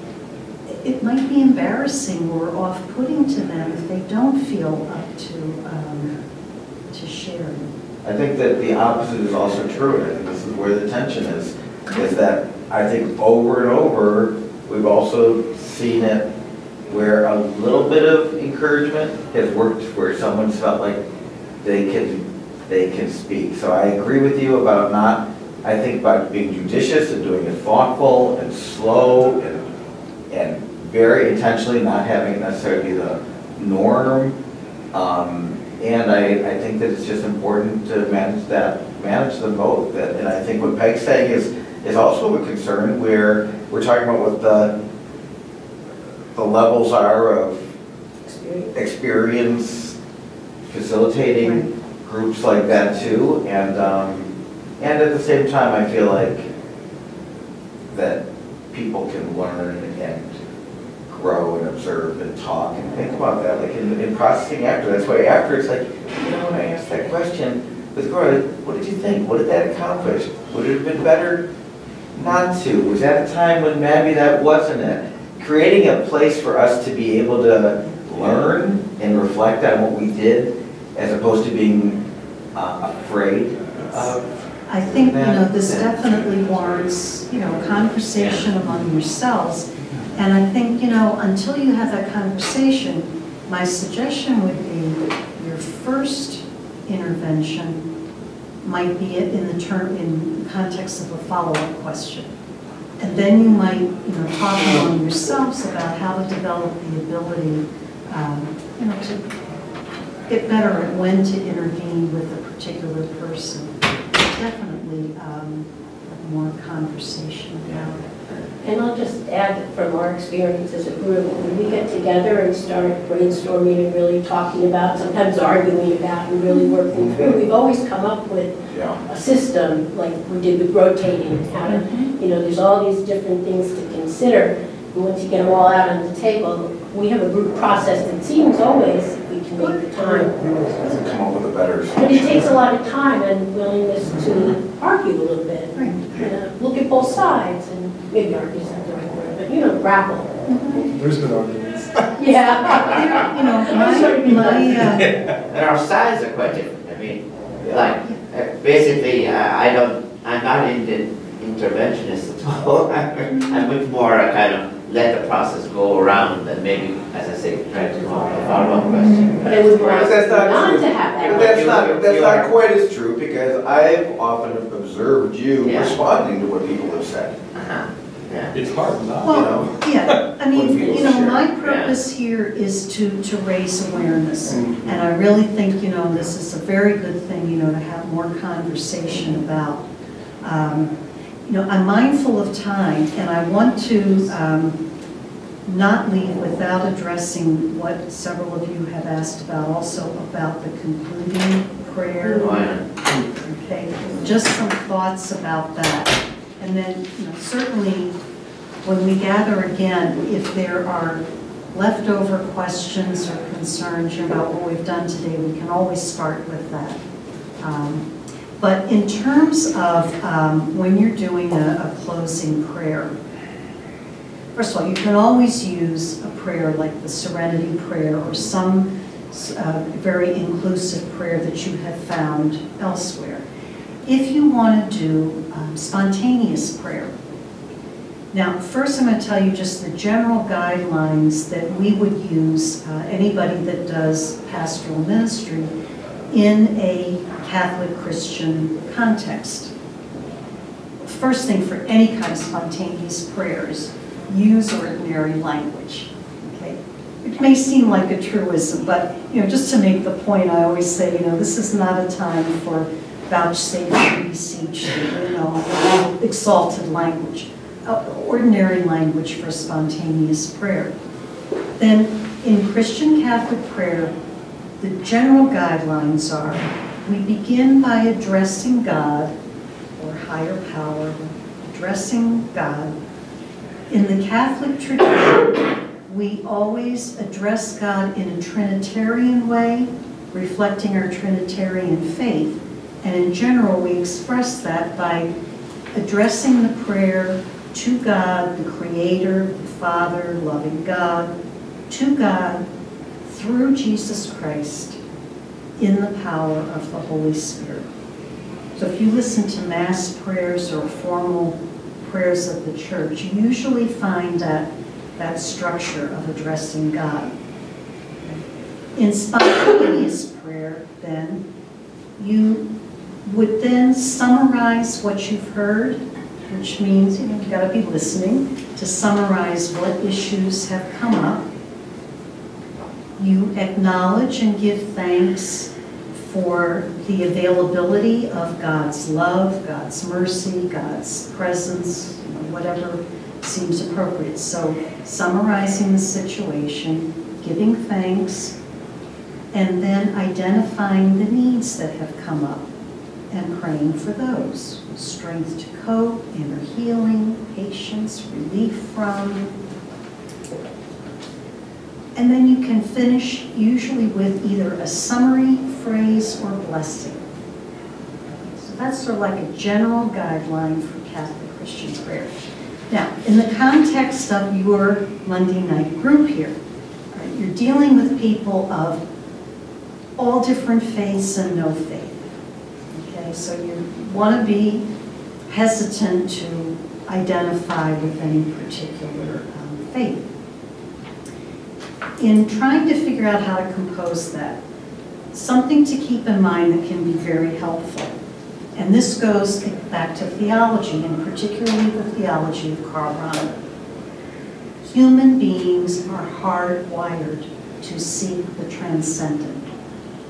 it might be embarrassing or off-putting to them if they don't feel up to sharing. I think that the opposite is also true, and I think this is where the tension is that I think over and over, we've also seen it where a little bit of encouragement has worked, where someone's felt like they can speak. So I agree with you about I think about being judicious and doing it thoughtful and slow and very intentionally, not having it necessarily be the norm. And I think that it's just important to manage them both. And I think what Peg's saying is also a concern, where we're talking about what the levels are of experience facilitating groups like that too. And at the same time, I feel like that people can learn and grow and observe and talk and think about that, like in processing after. That's why after it's like, when I asked that question with Gloria, what did you think? What did that accomplish? Would it have been better not to? Was that a time when maybe that wasn't it? Creating a place for us to be able to learn and reflect on what we did, as opposed to being afraid of. I think, this definitely warrants, conversation among yourselves. And I think, until you have that conversation, my suggestion would be your first intervention might be in the context of a follow-up question. And then you might, talk among yourselves about how to develop the ability, to get better at when to intervene with a particular person. Definitely more conversation about it. And I'll just add that from our experience as a group, when we get together and start brainstorming and really talking about, sometimes arguing about and really working through, we've always come up with a system, like we did with rotating, how to, there's all these different things to consider. And once you get them all out on the table, we have a group process that seems always, if we can make the time. Come up with a better But it solution. takes a lot of time and willingness to argue a little bit. Right. Look at both sides, and maybe argue is not the right word, but grapple. There's been arguments. Yeah. My And our sides are quite different. I mean, Like, basically, I'm not into interventionist at all. I'm much more a kind of let the process go around and maybe, as I say, try to come up with a follow-up question. But I would But ask that's not not true. to have But that. that's not quite as true, because I've often observed you Yeah. responding to what people have said. Uh-huh. Yeah. It's hard not. Well, yeah, I mean, What people you know, share. my purpose here is to raise awareness. And I really think, you know, this is a very good thing, you know, to have more conversation about. You know, I'm mindful of time, and I want to not leave without addressing what several of you have asked about, also about the concluding prayer. Okay, just some thoughts about that. And then, you know, certainly, when we gather again, if there are leftover questions or concerns about what we've done today, we can always start with that. But in terms of when you're doing a closing prayer, first of all, you can always use a prayer like the Serenity Prayer or some very inclusive prayer that you have found elsewhere. If you want to do spontaneous prayer, now first I'm going to tell you just the general guidelines that we would use, anybody that does pastoral ministry, in a Catholic Christian context. First thing for any kind of spontaneous prayers, use ordinary language. Okay, it may seem like a truism, but you know, just to make the point, I always say, you know, this is not a time for vouchsafe, beseech, you know, exalted language. Ordinary language for spontaneous prayer. Then, in Christian Catholic prayer, the general guidelines are: we begin by addressing God, or higher power, addressing God. In the Catholic tradition, we always address God in a Trinitarian way, reflecting our Trinitarian faith. And in general, we express that by addressing the prayer to God, the Creator, the Father, loving God, to God, through Jesus Christ, in the power of the Holy Spirit. So if you listen to Mass prayers or formal prayers of the Church, you usually find that structure of addressing God. In spontaneous prayer, then, you would then summarize what you've heard, which means, you know, you've got to be listening to summarize what issues have come up. You acknowledge and give thanks for the availability of God's love, God's mercy, God's presence, you know, whatever seems appropriate. So summarizing the situation, giving thanks, and then identifying the needs that have come up and praying for those. Strength to cope, inner healing, patience, relief from. And then you can finish usually with either a summary phrase or blessing. So that's sort of like a general guideline for Catholic Christian prayer. Now, in the context of your Monday night group here, right, you're dealing with people of all different faiths and no faith. Okay, so you want to be hesitant to identify with any particular faith. In trying to figure out how to compose that, something to keep in mind that can be very helpful, and this goes back to theology, and particularly the theology of Karl Rahner. Human beings are hardwired to seek the transcendent,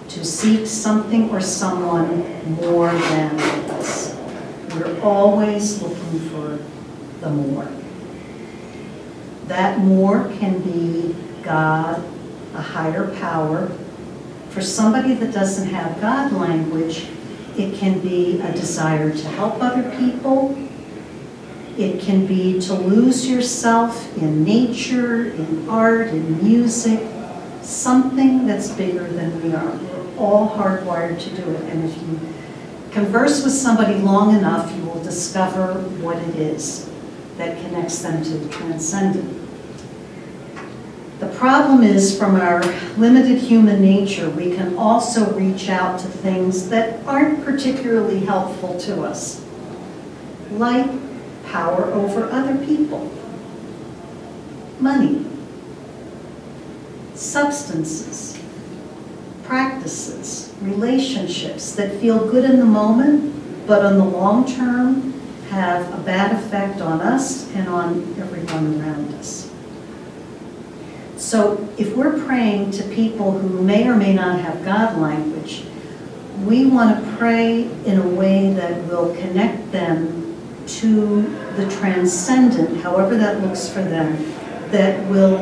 to seek something or someone more than us. We're always looking for the more. That more can be God, a higher power. For somebody that doesn't have God language, it can be a desire to help other people. It can be to lose yourself in nature, in art, in music, something that's bigger than we are. We're all hardwired to do it. And if you converse with somebody long enough, you will discover what it is that connects them to the transcendent. The problem is, from our limited human nature, we can also reach out to things that aren't particularly helpful to us, like power over other people, money, substances, practices, relationships that feel good in the moment, but on the long term have a bad effect on us and on everyone around us. So if we're praying to people who may or may not have God language, we want to pray in a way that will connect them to the transcendent, however that looks for them, that will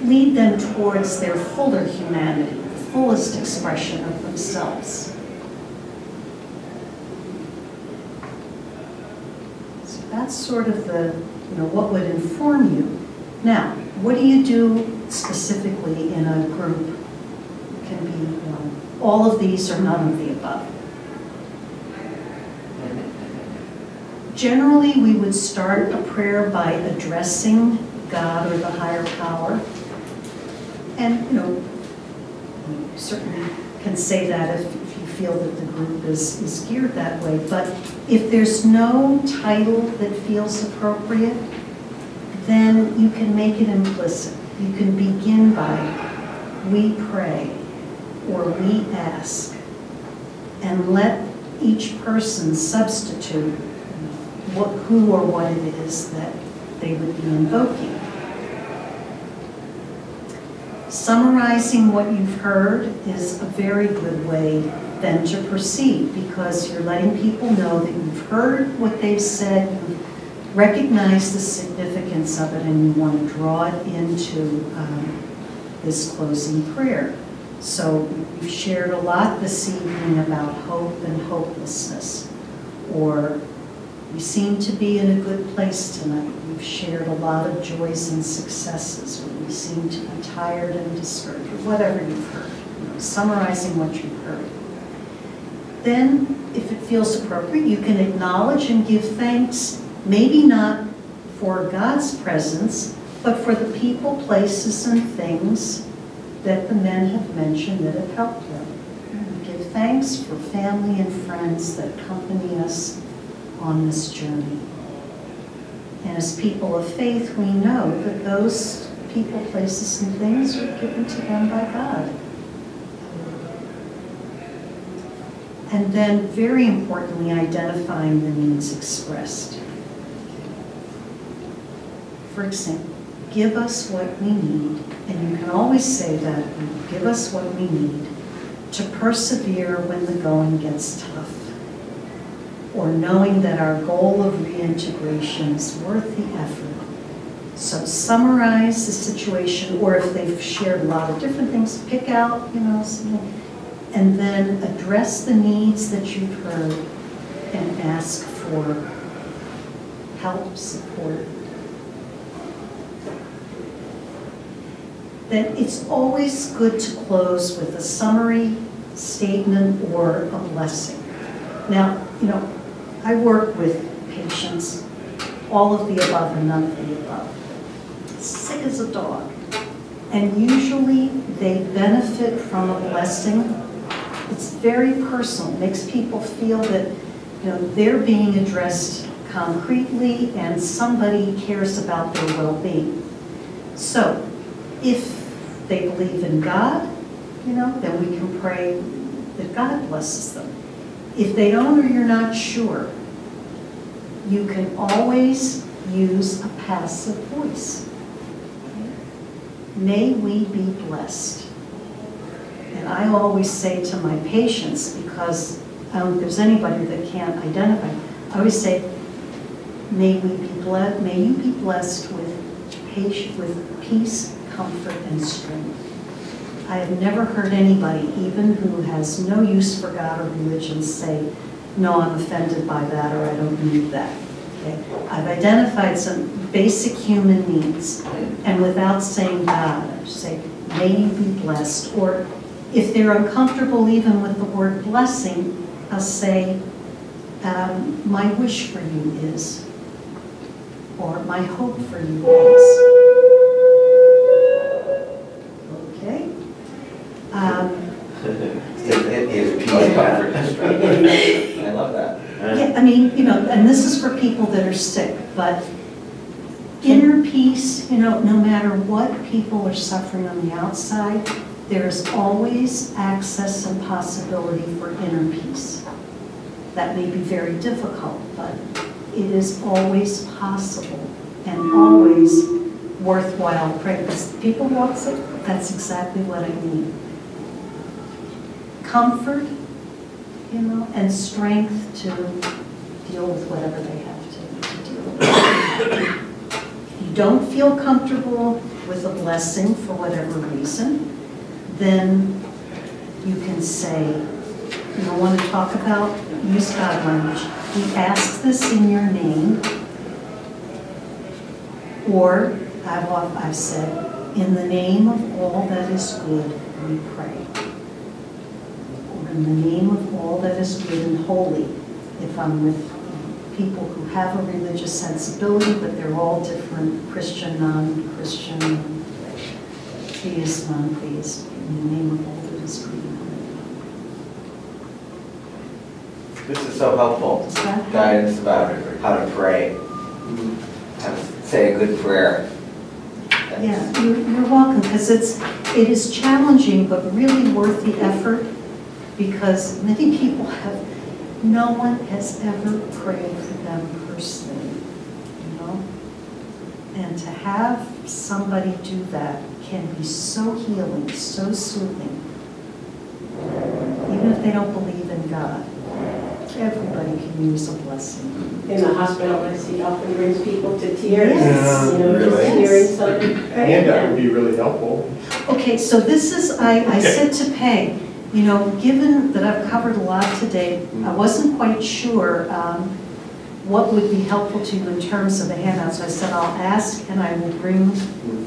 lead them towards their fuller humanity, the fullest expression of themselves. So that's sort of the, what would inform you. Now, what do you do specifically in a group? It can be all of these or none of the above. Generally, we would start a prayer by addressing God or the higher power. And, you certainly can say that if you feel that the group is geared that way. But if there's no title that feels appropriate, then you can make it implicit. You can begin by, we pray, or we ask, and let each person substitute who or what it is that they would be invoking. Summarizing what you've heard is a very good way then to proceed, because you're letting people know that you've heard what they've said, you've recognized the significance of it, and you want to draw it into this closing prayer. So we've shared a lot this evening about hope and hopelessness, or we seem to be in a good place tonight. We've shared a lot of joys and successes, or we seem to be tired and discouraged, or whatever you've heard, summarizing what you've heard. Then, if it feels appropriate, you can acknowledge and give thanks, maybe not for God's presence, but for the people, places, and things that the men have mentioned that have helped them. Give thanks for family and friends that accompany us on this journey. And as people of faith, we know that those people, places, and things are given to them by God. And then, very importantly, identifying the needs expressed. For example, give us what we need, and you can always say that, give us what we need to persevere when the going gets tough, or knowing that our goal of reintegration is worth the effort. So summarize the situation, or if they've shared a lot of different things, pick out, something, and then address the needs that you've heard and ask for help, support. Then it's always good to close with a summary statement or a blessing. Now, I work with patients, all of the above and none of the above, sick as a dog. And usually they benefit from a blessing. It's very personal, it makes people feel that they're being addressed concretely and somebody cares about their well-being. So, if they believe in God, then we can pray that God blesses them. If they don't, or you're not sure, you can always use a passive voice. May we be blessed. And I always say to my patients, because I don't think there's anybody that can't identify, I always say, may you be blessed with peace, comfort, and strength. I have never heard anybody, even who has no use for God or religion, say, no, I'm offended by that, or I don't need that. Okay? I've identified some basic human needs, and without saying God, I just say, may you be blessed. Or if they're uncomfortable even with the word blessing, I'll say, my wish for you is, or my hope for you is. It is peace and comfort. I love that. Yeah, I mean, and this is for people that are sick, but inner peace, no matter what people are suffering on the outside, there's always access and possibility for inner peace. That may be very difficult, but it is always possible and always worthwhile praying. Because people walk sick, that's exactly what I mean. Comfort, and strength to deal with whatever they have to deal with. If you don't feel comfortable with a blessing for whatever reason, then you can say, you want to talk about, use God language. We ask this in your name, or I've said, in the name of all that is good, we pray. Or in the name of all that is good and holy, if I'm with people who have a religious sensibility, but they're all different, Christian, non-Christian, theist, non-theist, in the name of all that is good and holy. This is so helpful. Guidance about how to pray, how to say a good prayer. Yeah, you're welcome, because it is challenging, but really worth the effort, because many people no one has ever prayed for them personally, And to have somebody do that can be so healing, so soothing, even if they don't believe in God. Everybody can use a blessing. In the hospital, I see often brings people to tears. Yes. Really? Just hearing something. And that would be really helpful. Okay, so this is, I said to Peg, given that I've covered a lot today, I wasn't quite sure what would be helpful to you in terms of a handout. So I said, I'll ask and I will bring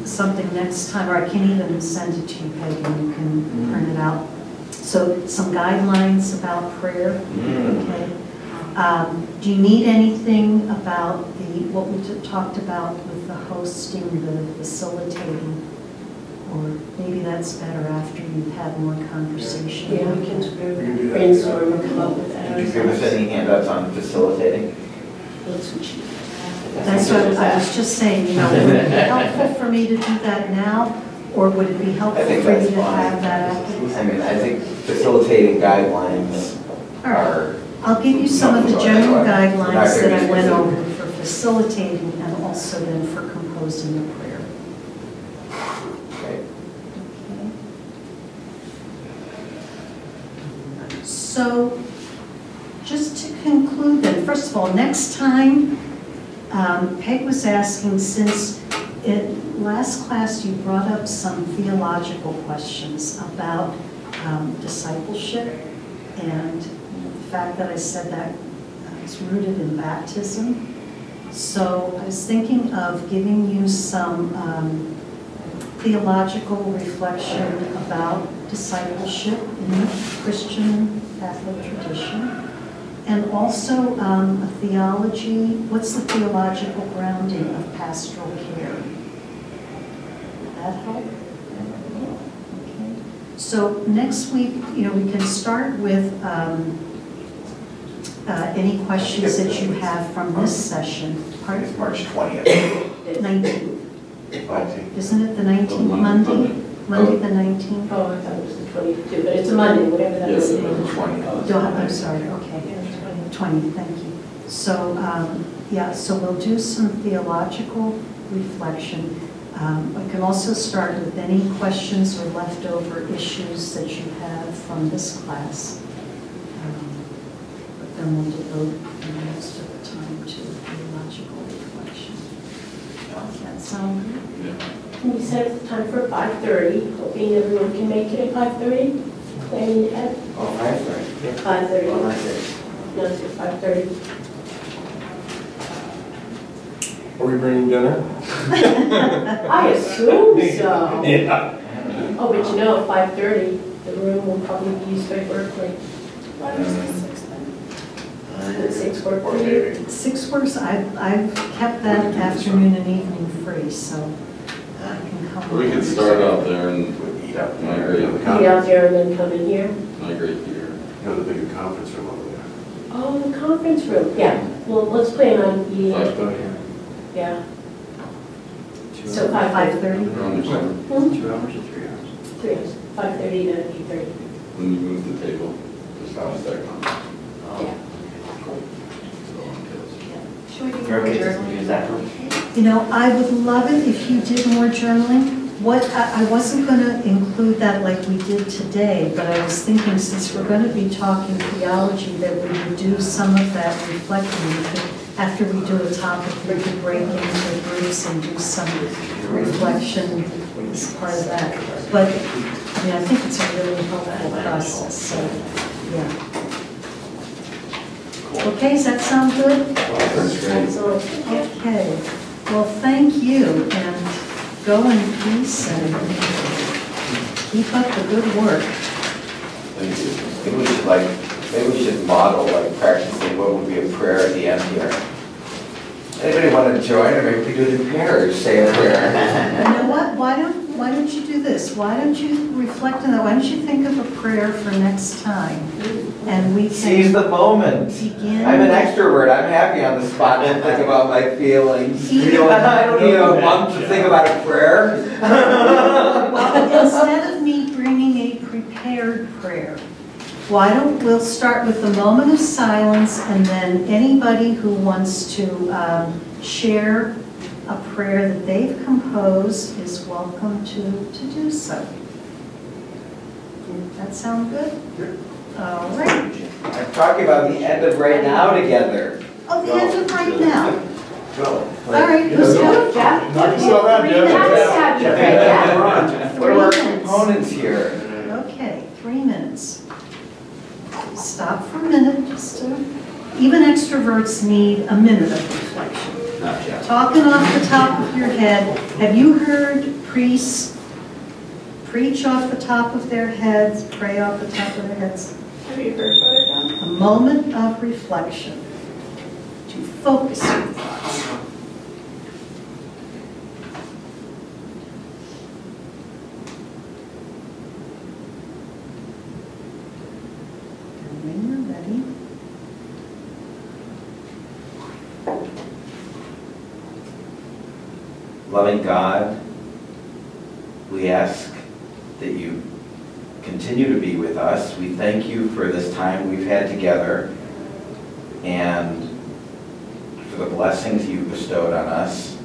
something next time, or I can even send it to you, Peg, and you can print it out. So some guidelines about prayer, okay? Do you need anything about what we talked about with the hosting, the facilitating? Or maybe that's better after you've had more conversation. Yeah, we can do that. brainstorm and come up with that. Did you give us any handouts on facilitating? That's what I was just saying, would it be helpful for me to do that now? Or would it be helpful I think for you that's to fine. have that after? I think facilitating guidelines All right. are. I'll give you some of the general guidelines that I went Not over very for facilitating and also then for composing a prayer. Okay. Okay. So, just to conclude then, first of all, next time, Peg was asking, since in last class you brought up some theological questions about discipleship and the fact that I said that it's rooted in baptism. So I was thinking of giving you some theological reflection about discipleship in the Christian Catholic tradition. And also a theology, what's the theological grounding of pastoral care? Would that help? Okay. So next week, we can start with any questions that you have from this session. Pardon? It's March 20th. 19th. Oh, Isn't it the 19th, Monday? Monday the 19th? Oh, I thought it was the 22, but it's a Monday, whatever that Yes, is. it was the 20th. I'm sorry, okay. 20, thank you. So, so we'll do some theological reflection. I can also start with any questions or leftover issues that you have from this class. But then we'll devote the rest of the time to theological reflection. Does that sound good? Can we set up the time for 5:30, hoping everyone can make it at 5:30? Planning ahead? Oh, 5:30. 5:30. Well, that's it. No, it's 5:30. Are we bringing dinner? I assume so. Yeah. Oh, but at 5:30, the room will probably be used by Berkeley. Why was it 6 then? At 6 work Or for you? maybe. 6 works, I've kept that afternoon and evening free, so I can come. We could start out there and Yeah, I agree. the Be con- out there and then come in here. I agree, Peter. have the bigger conference room over there. Oh, the conference room, yeah. Well, let's plan on eating, 5:30. yeah. 2 So hours. 5:30? Around the corner. 2 hours or 3 hours? 3 hours, 5:30 to 8:30. When you move the table, just have a second. Yeah. Should we do more Very good, journaling? use that one. You know, I would love it if you did more journaling. I wasn't going to include that like we did today, but I was thinking since we're going to be talking theology, that we would do some of that reflecting. We could, after we do a topic, we could break into groups and do some reflection as part of that. But, I mean, I think it's a really helpful process, so, yeah. Okay, does that sound good? That's great. Excellent. Okay, well, thank you, and go in peace and keep up the good work. Thank you. Maybe we should model, like practicing what would be a prayer at the end here. Anybody want to join, or maybe we do it in pairs, say a prayer? You know what, why don't you do this? Why don't you reflect on that? Why don't you think of a prayer for next time? And we Seize can the moment. begin. I'm an extrovert, I'm happy on the spot to think about my feelings. I don't need a month to think about a prayer. Well, instead of me bringing a prepared prayer, we'll start with the moment of silence, and then anybody who wants to share a prayer that they've composed is welcome to do so. Does that sound good? All right. I'm talking about the end of right now together. Oh, the end of right now. Go. All right, let's go. Jeff? Knock yourself out, Jeff. What are our components here? Okay, 3 minutes. Stop for a minute, just to, even extroverts need a minute of reflection. Not yet. Talking off the top of your head, have you heard priests preach off the top of their heads, pray off the top of their heads? Have you heard Brother John? A moment of reflection to focus your thoughts. And when you're ready, Loving God, we ask that you continue to be with us. We thank you for this time we've had together and for the blessings you've bestowed on us,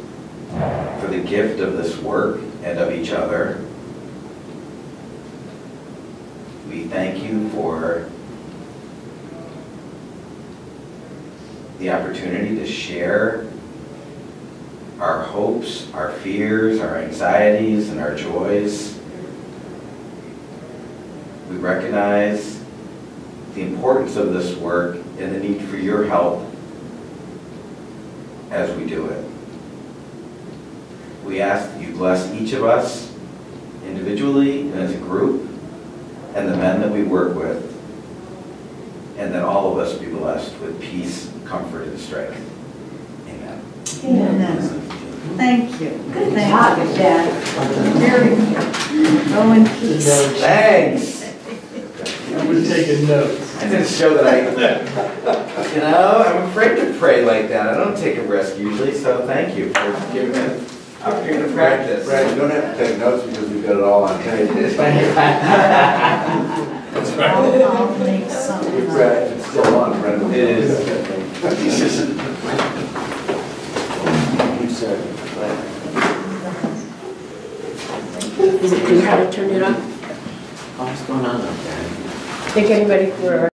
for the gift of this work and of each other. We thank you for the opportunity to share our hopes, our fears, our anxieties, and our joys. We recognize the importance of this work and the need for your help as we do it. We ask that you bless each of us individually and as a group, and the men that we work with, and that all of us be blessed with peace, comfort, and strength. Amen. Amen. Thank you. Good Thank job, you. Dad. Very good. Go in peace. Thanks. I was taking notes. I didn't show that I'm afraid to pray like that. I don't take a risk usually, so thank you for giving me an opportunity to practice. Brad, you don't have to take notes because we've got it all on tape. I'll make something up. Brad, it's still on, Brad. It is. You said. Is it clear how to turn it on? What's going on up there? Think anybody for